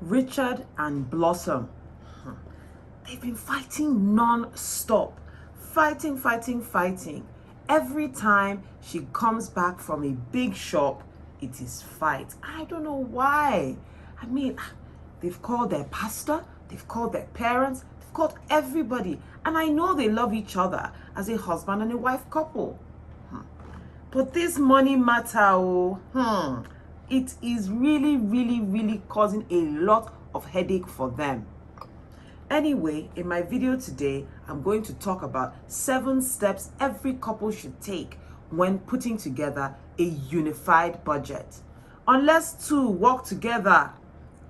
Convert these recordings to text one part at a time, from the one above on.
Richard and Blossom, they've been fighting non-stop. Fighting. Every time she comes back from a big shop, it is fight. I don't know why. I mean, they've called their pastor, they've called their parents, they've called everybody. And I know they love each other as a husband and a wife couple. But this money matter, it is really causing a lot of headache for them. Anyway, in my video today, I'm going to talk about 7 steps every couple should take when putting together a unified budget. Unless two work together.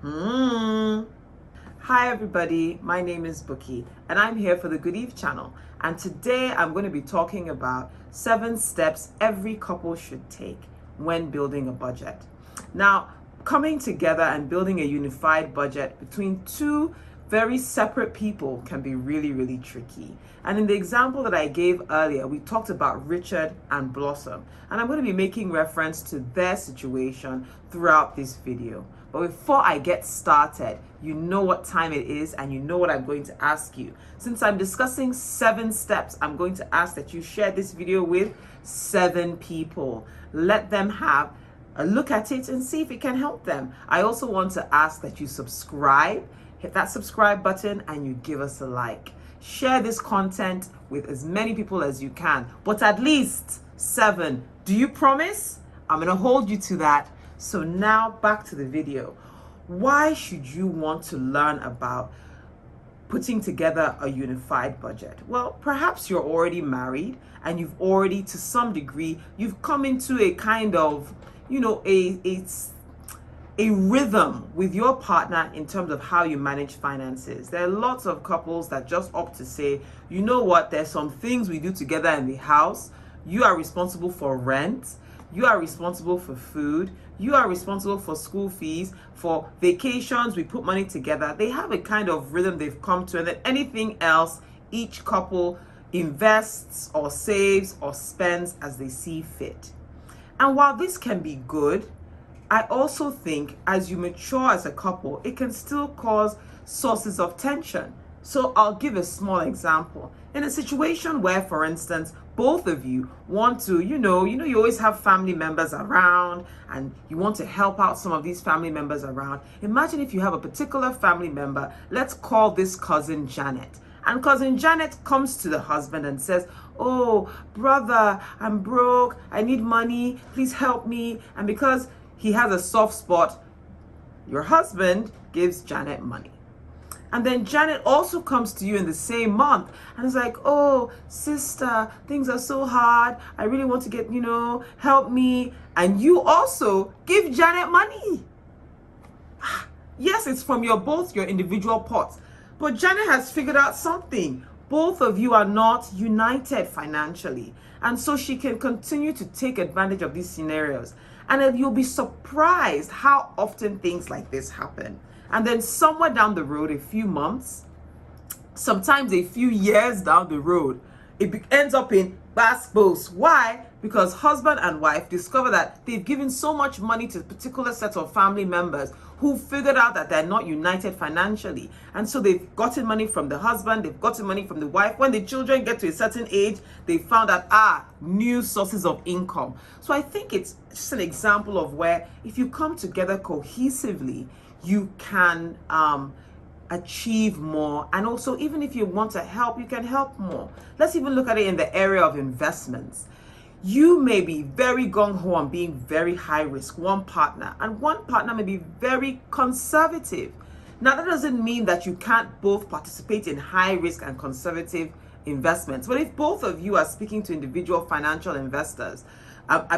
Hi everybody, my name is Bookie and I'm here for the Good Eve channel. And today I'm going to be talking about 7 steps every couple should take when building a budget. Now, coming together and building a unified budget between two very separate people can be really tricky. And in the example that I gave earlier, we talked about Richard and Blossom. And I'm going to be making reference to their situation throughout this video. But before I get started, you know what time it is and you know what I'm going to ask you. Since I'm discussing 7 steps, I'm going to ask that you share this video with 7 people. Let them have a look at it and see if it can help them. I also want to ask that you subscribe. Hit that subscribe button and you give us a like. Share this content with as many people as you can, but at least 7. Do you promise? I'm gonna hold you to that. So now back to the video. Why should you want to learn about putting together a unified budget? Well, perhaps you're already married and you've already, to some degree, you've come into a kind of, a rhythm with your partner in terms of how you manage finances. There are lots of couples that just opt to say, you know what, there's some things we do together in the house. You are responsible for rent. You are responsible for food. You are responsible for school fees, for vacations. We put money together. They have a kind of rhythm they've come to, and then anything else, each couple invests or saves or spends as they see fit. And while this can be good, I also think as you mature as a couple, it can still cause sources of tension. So I'll give a small example. In a situation where, for instance, both of you want to, you always have family members around and you want to help out some of these family members around. Imagine if you have a particular family member, let's call this cousin Janet. And cousin Janet comes to the husband and says, oh, brother, I'm broke. I need money. Please help me. And because he has a soft spot, your husband gives Janet money. And then Janet also comes to you in the same month and is like, oh, sister, things are so hard. I really want to get, help me. And you also give Janet money. Yes, it's from both your individual pots. But Janet has figured out something. Both of you are not united financially. And so she can continue to take advantage of these scenarios. And then you'll be surprised how often things like this happen. And then somewhere down the road, a few months, sometimes a few years down the road, it ends up in basketballs. Why? Because husband and wife discover that they've given so much money to a particular set of family members who figured out that they're not united financially. And so they've gotten money from the husband, they've gotten money from the wife. When the children get to a certain age, they found out, new sources of income. So I think it's just an example of where if you come together cohesively, you can achieve more. And also, even if you want to help, you can help more. Let's even look at it in the area of investments. You may be very gung-ho on being very high risk, one partner, and one partner may be very conservative. Now, that doesn't mean that you can't both participate in high risk and conservative investments. But if both of you are speaking to individual financial investors,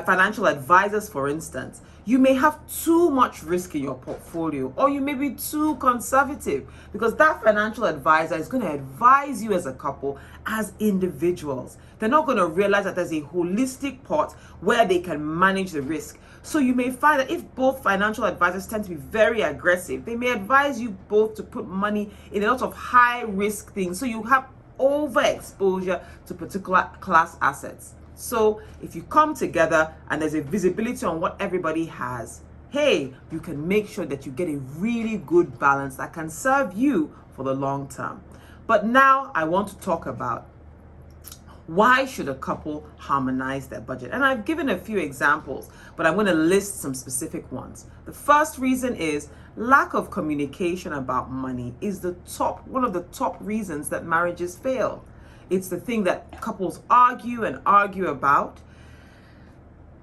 financial advisors, for instance, you may have too much risk in your portfolio, or you may be too conservative, because that financial advisor is going to advise you as a couple, as individuals. They're not going to realize that there's a holistic pot where they can manage the risk. So you may find that if both financial advisors tend to be very aggressive, they may advise you both to put money in a lot of high risk things. So you have overexposure to particular class assets. So if you come together and there's a visibility on what everybody has, hey, you can make sure that you get a really good balance that can serve you for the long term. But now I want to talk about why should a couple harmonize their budget? And I've given a few examples, but I'm going to list some specific ones. The first reason is lack of communication about money is one of the top reasons that marriages fail. It's the thing that couples argue and argue about.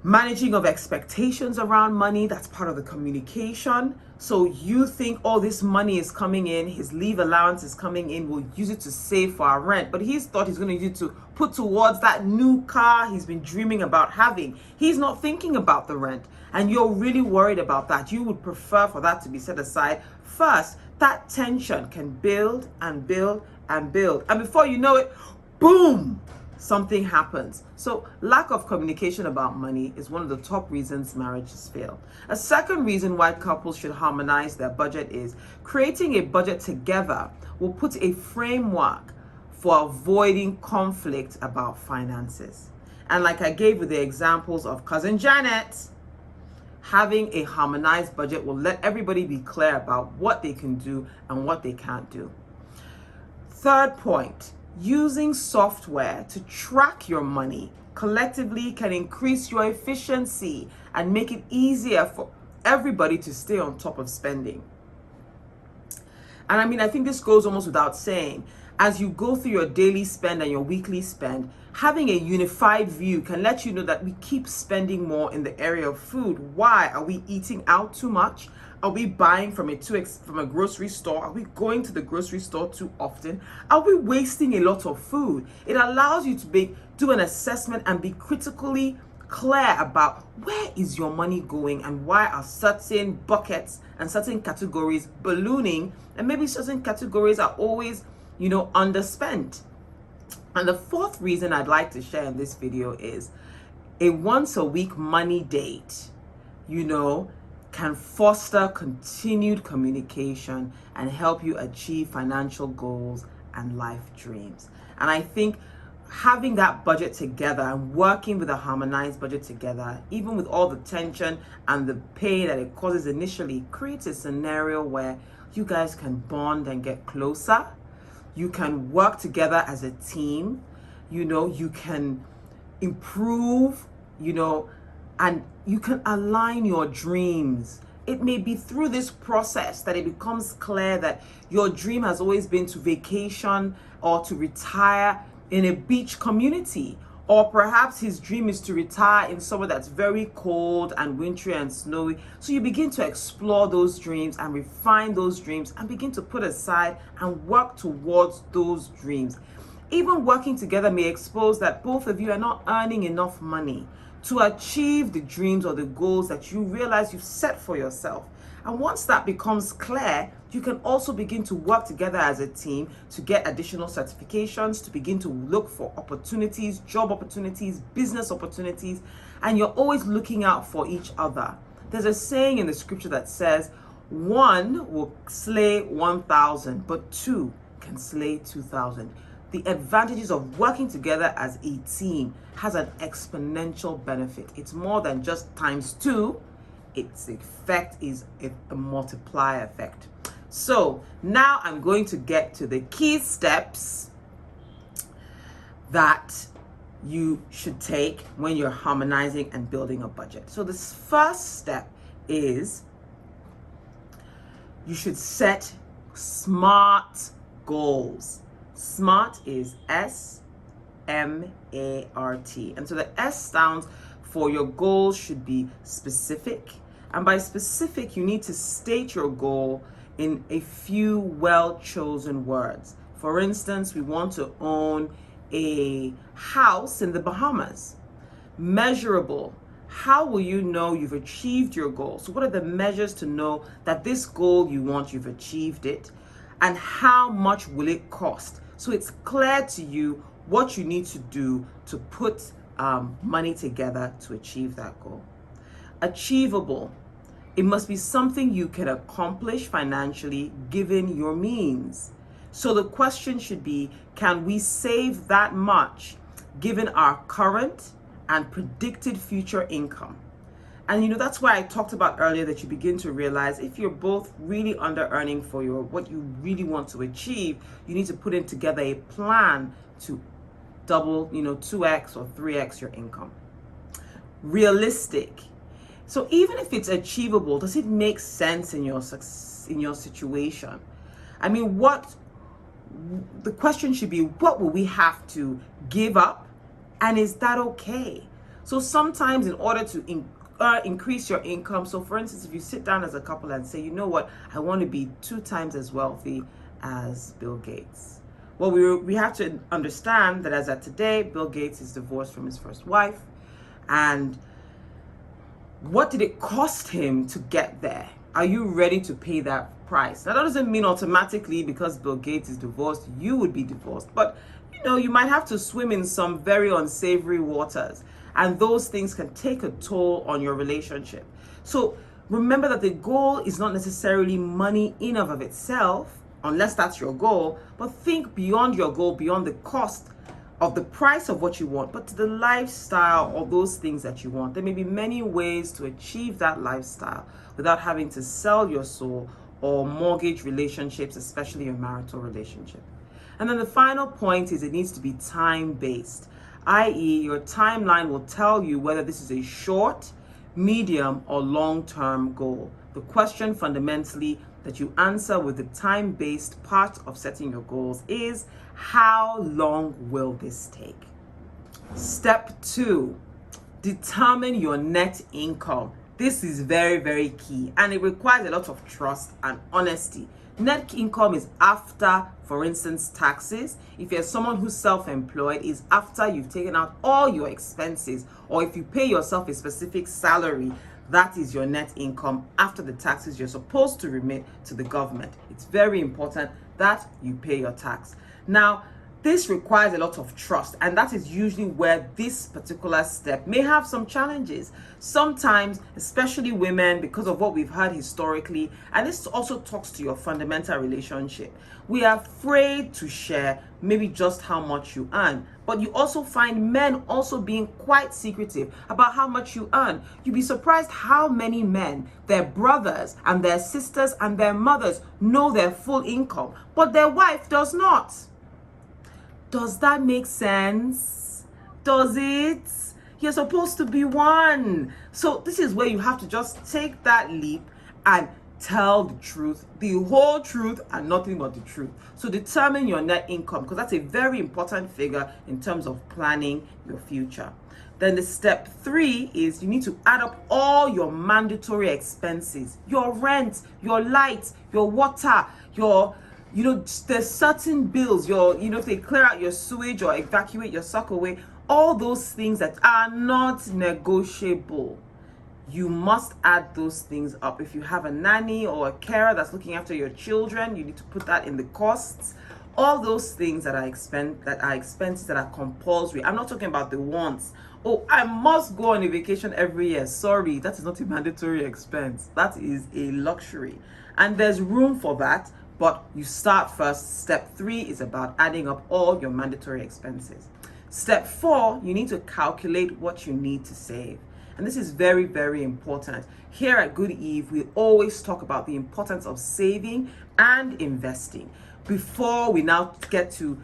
Managing of expectations around money, that's part of the communication. So you think, oh, this money is coming in, his leave allowance is coming in, we'll use it to save for our rent. But he's thought he's going to use it to put towards that new car he's been dreaming about having. He's not thinking about the rent. And you're really worried about that. You would prefer for that to be set aside first. That tension can build and build and build. And before you know it, boom, something happens. So lack of communication about money is one of the top reasons marriages fail. A second reason why couples should harmonize their budget is creating a budget together will put a framework for avoiding conflict about finances. And like I gave with the examples of Cousin Janet, having a harmonized budget will let everybody be clear about what they can do and what they can't do. Third point, using software to track your money collectively can increase your efficiency and make it easier for everybody to stay on top of spending. And I mean, I think this goes almost without saying. As you go through your daily spend and your weekly spend, having a unified view can let you know that we keep spending more in the area of food. Why? Are we eating out too much? Are we buying from a grocery store? Are we going to the grocery store too often? Are we wasting a lot of food? It allows you to do an assessment and be critically clear about where is your money going and why are certain buckets and certain categories ballooning, and maybe certain categories are always, underspent. And the fourth reason I'd like to share in this video is a once a week money date, can foster continued communication and help you achieve financial goals and life dreams. And I think having that budget together and working with a harmonized budget together, even with all the tension and the pain that it causes initially, creates a scenario where you guys can bond and get closer. You can work together as a team. You can improve, and you can align your dreams. It may be through this process that it becomes clear that your dream has always been to vacation or to retire in a beach community, or perhaps his dream is to retire in somewhere that's very cold and wintry and snowy. So you begin to explore those dreams and refine those dreams and begin to put aside and work towards those dreams. Even working together may expose that both of you are not earning enough money to achieve the dreams or the goals that you realize you've set for yourself. And once that becomes clear, you can also begin to work together as a team to get additional certifications, to begin to look for opportunities, job opportunities, business opportunities, and you're always looking out for each other. There's a saying in the scripture that says, one will slay 1,000, but two can slay 2,000. The advantages of working together as a team has an exponential benefit. It's more than just times two. Its effect is a multiplier effect. So now I'm going to get to the key steps that you should take when you're harmonizing and building a budget. So this first step is you should set SMART goals. SMART is S-M-A-R-T. And so the S stands for your goals should be specific. And by specific, you need to state your goal in a few well-chosen words. For instance, we want to own a house in the Bahamas. Measurable. How will you know you've achieved your goal? So what are the measures to know that this goal you want, you've achieved it? And how much will it cost? So it's clear to you what you need to do to put money together to achieve that goal. Achievable. It must be something you can accomplish financially given your means. So the question should be, can we save that much given our current and predicted future income? And that's why I talked about earlier that you begin to realize if you're both really under earning for what you really want to achieve, you need to put in together a plan to double, 2x or 3x your income. Realistic. So even if it's achievable, does it make sense in your situation? I mean, the question should be, what will we have to give up? And is that okay? So sometimes in order to increase your income, so for instance, if you sit down as a couple and say, you know what, I want to be 2 times as wealthy as Bill Gates. Well, we have to understand that as at today, Bill Gates is divorced from his first wife. And what did it cost him to get there? Are you ready to pay that price? Now, that doesn't mean automatically because Bill Gates is divorced, you would be divorced. But, you might have to swim in some very unsavory waters. And those things can take a toll on your relationship. So remember that the goal is not necessarily money in and of itself, unless that's your goal, but think beyond your goal, beyond the cost of the price of what you want, but to the lifestyle or those things that you want. There may be many ways to achieve that lifestyle without having to sell your soul or mortgage relationships, especially your marital relationship. And then the final point is it needs to be time-based, i.e. your timeline will tell you whether this is a short, medium, or long-term goal. The question fundamentally that you answer with the time-based part of setting your goals is, how long will this take? Step 2, determine your net income. This is very, very key, and it requires a lot of trust and honesty. Net income is after, for instance, taxes. If you're someone who's self-employed, is after you've taken out all your expenses, or if you pay yourself a specific salary, that is your net income after the taxes you're supposed to remit to the government. It's very important that you pay your tax. Now, this requires a lot of trust, and that is usually where this particular step may have some challenges. Sometimes, especially women, because of what we've heard historically, and this also talks to your fundamental relationship, we are afraid to share maybe just how much you earn. But you also find men also being quite secretive about how much you earn. You'd be surprised how many men, their brothers and their sisters and their mothers know their full income, but their wife does not. Does that make sense? Does it? You're supposed to be one. So this is where you have to just take that leap and tell the truth, the whole truth, and nothing but the truth. So determine your net income, because that's a very important figure in terms of planning your future. Then the step 3 is you need to add up all your mandatory expenses, your rent, your light, your water, there's certain bills, if they clear out your sewage or evacuate your sockaway, all those things that are not negotiable. You must add those things up. If you have a nanny or a carer that's looking after your children, you need to put that in the costs. All those things that are expenses that are compulsory. I'm not talking about the wants. Oh, I must go on a vacation every year. Sorry, that is not a mandatory expense. That is a luxury. And there's room for that, but you start first. Step 3 is about adding up all your mandatory expenses. Step 4, you need to calculate what you need to save. And this is very, very important. Here at Good Eve, we always talk about the importance of saving and investing before we now get to,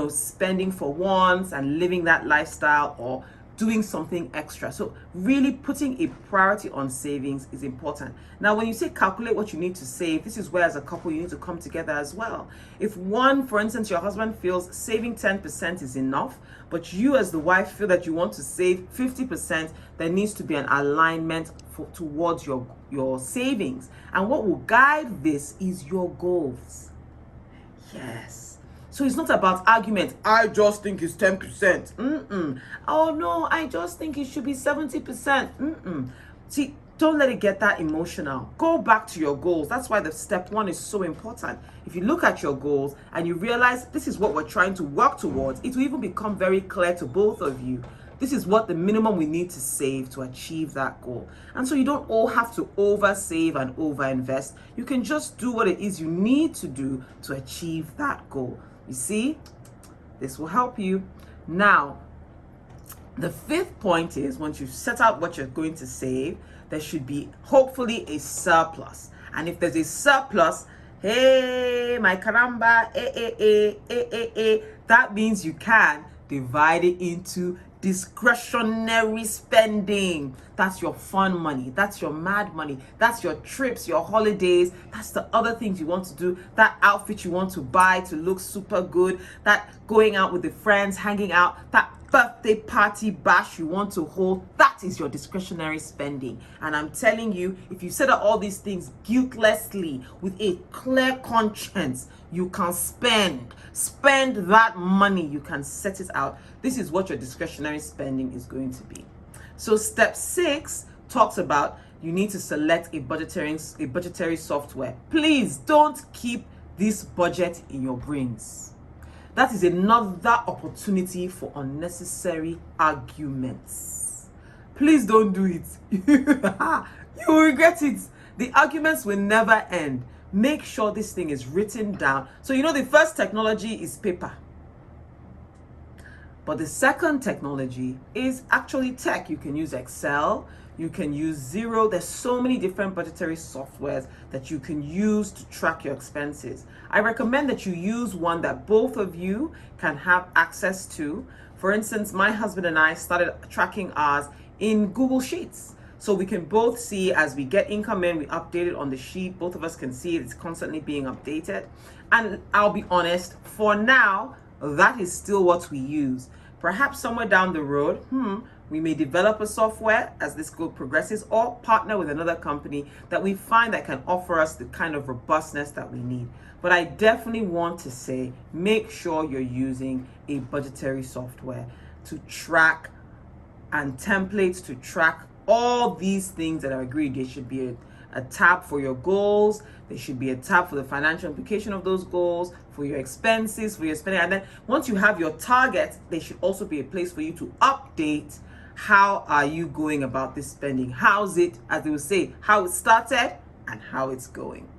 spending for wants and living that lifestyle or doing something extra. So really putting a priority on savings is important. Now, when you say calculate what you need to save, this is where as a couple you need to come together as well. If one, for instance, your husband feels saving 10% is enough, but you as the wife feel that you want to save 50%, there needs to be an alignment towards your savings. And what will guide this is your goals. Yes. So it's not about argument. I just think it's 10%. Oh no, I just think it should be 70%. See, don't let it get that emotional. Go back to your goals. That's why the step 1 is so important. If you look at your goals and you realize this is what we're trying to work towards, it will even become very clear to both of you. This is what the minimum we need to save to achieve that goal. And so you don't all have to over save and over invest. You can just do what it is you need to do to achieve that goal. You see, this will help you. Now, The fifth point is, once you've set out what you're going to save, there should be hopefully a surplus. And if there's a surplus, hey, my caramba, that means you can divide it into discretionary spending. That's your fun money. That's your mad money. That's your trips, your holidays. That's the other things you want to do. That outfit you want to buy to look super good. That going out with the friends, hanging out. That birthday party bash you want to hold. That is your discretionary spending. And I'm telling you, if you set up all these things guiltlessly with a clear conscience, you can spend that money. You can set it out. This is what your discretionary spending is going to be. So step 6 talks about you need to select a budgetary software. Please don't keep this budget in your brains. That is another opportunity for unnecessary arguments. Please don't do it. You will regret it. The arguments will never end. Make sure this thing is written down. So the first technology is paper. But the second technology is actually tech. You can use Excel, you can use Zero. There's so many different budgetary softwares that you can use to track your expenses. I recommend that you use one that both of you can have access to. For instance, my husband and I started tracking ours in Google Sheets. So we can both see as we get income in, we update it on the sheet. Both of us can see it. It's constantly being updated. And I'll be honest, for now, that is still what we use. Perhaps somewhere down the road, we may develop a software as this group progresses, or partner with another company that we find that can offer us the kind of robustness that we need. But I definitely want to say, make sure you're using a budgetary software to track and templates to track all these things that are agreed. There should be a tab for your goals. There should be a tab for the financial implication of those goals, for your expenses, for your spending. And then once you have your targets, there should also be a place for you to update how are you going about this spending. How's it, as they will say, how it started and how it's going.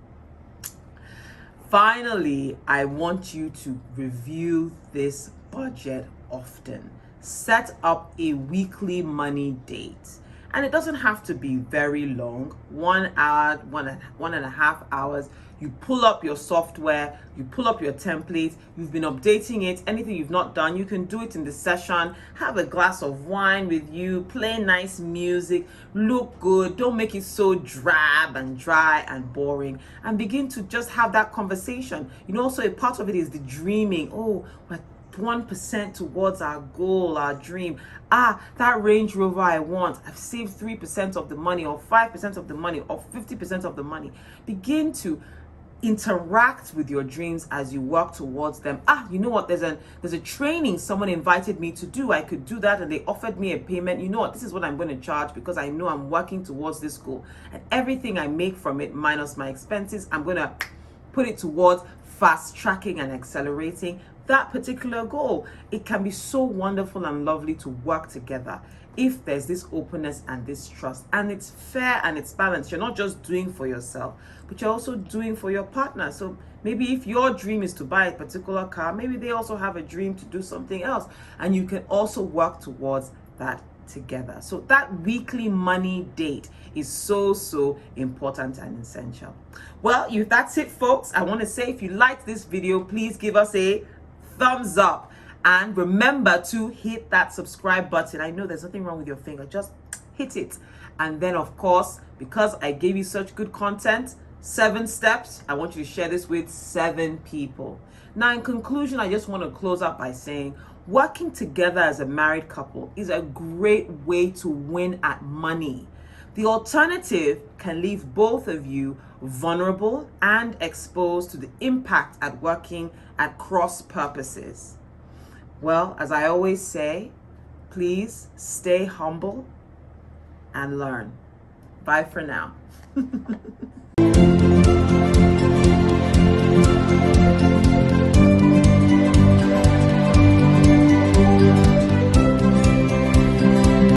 Finally, I want you to review this budget often. Set up a weekly money date. And it doesn't have to be very long, 1 hour, 1.5 hours. You pull up your software, you pull up your template, you've been updating it. Anything you've not done, you can do it in the session. Have a glass of wine with you, play nice music, look good. Don't make it so drab and dry and boring, and begin to just have that conversation. Also a part of it is the dreaming. Oh, we're 1% towards our goal, our dream. That Range Rover I want, I've saved 3% of the money, or 5% of the money, or 50% of the money. Begin to interact with your dreams as you work towards them. You know what, there's a training someone invited me to do. I could do that, and they offered me a payment. You know what, this is what I'm going to charge, because I know I'm working towards this goal, and everything I make from it minus my expenses, I'm going to put it towards fast tracking and accelerating that particular goal. It can be so wonderful and lovely to work together if there's this openness and this trust, and it's fair and it's balanced. You're not just doing for yourself, but you're also doing for your partner. So maybe if your dream is to buy a particular car, maybe they also have a dream to do something else, and you can also work towards that together. So that weekly money date is so important and essential. Well, that's it, folks. I want to say, if you liked this video, please give us a thumbs up, and remember to hit that subscribe button. I know there's nothing wrong with your finger, just hit it. And then, of course, because I gave you such good content, 7 steps, I want you to share this with 7 people. Now, in conclusion, I just want to close up by saying, working together as a married couple is a great way to win at money. The alternative can leave both of you vulnerable and exposed to the impact at working at cross purposes. Well, as I always say, please stay humble and learn. Bye for now.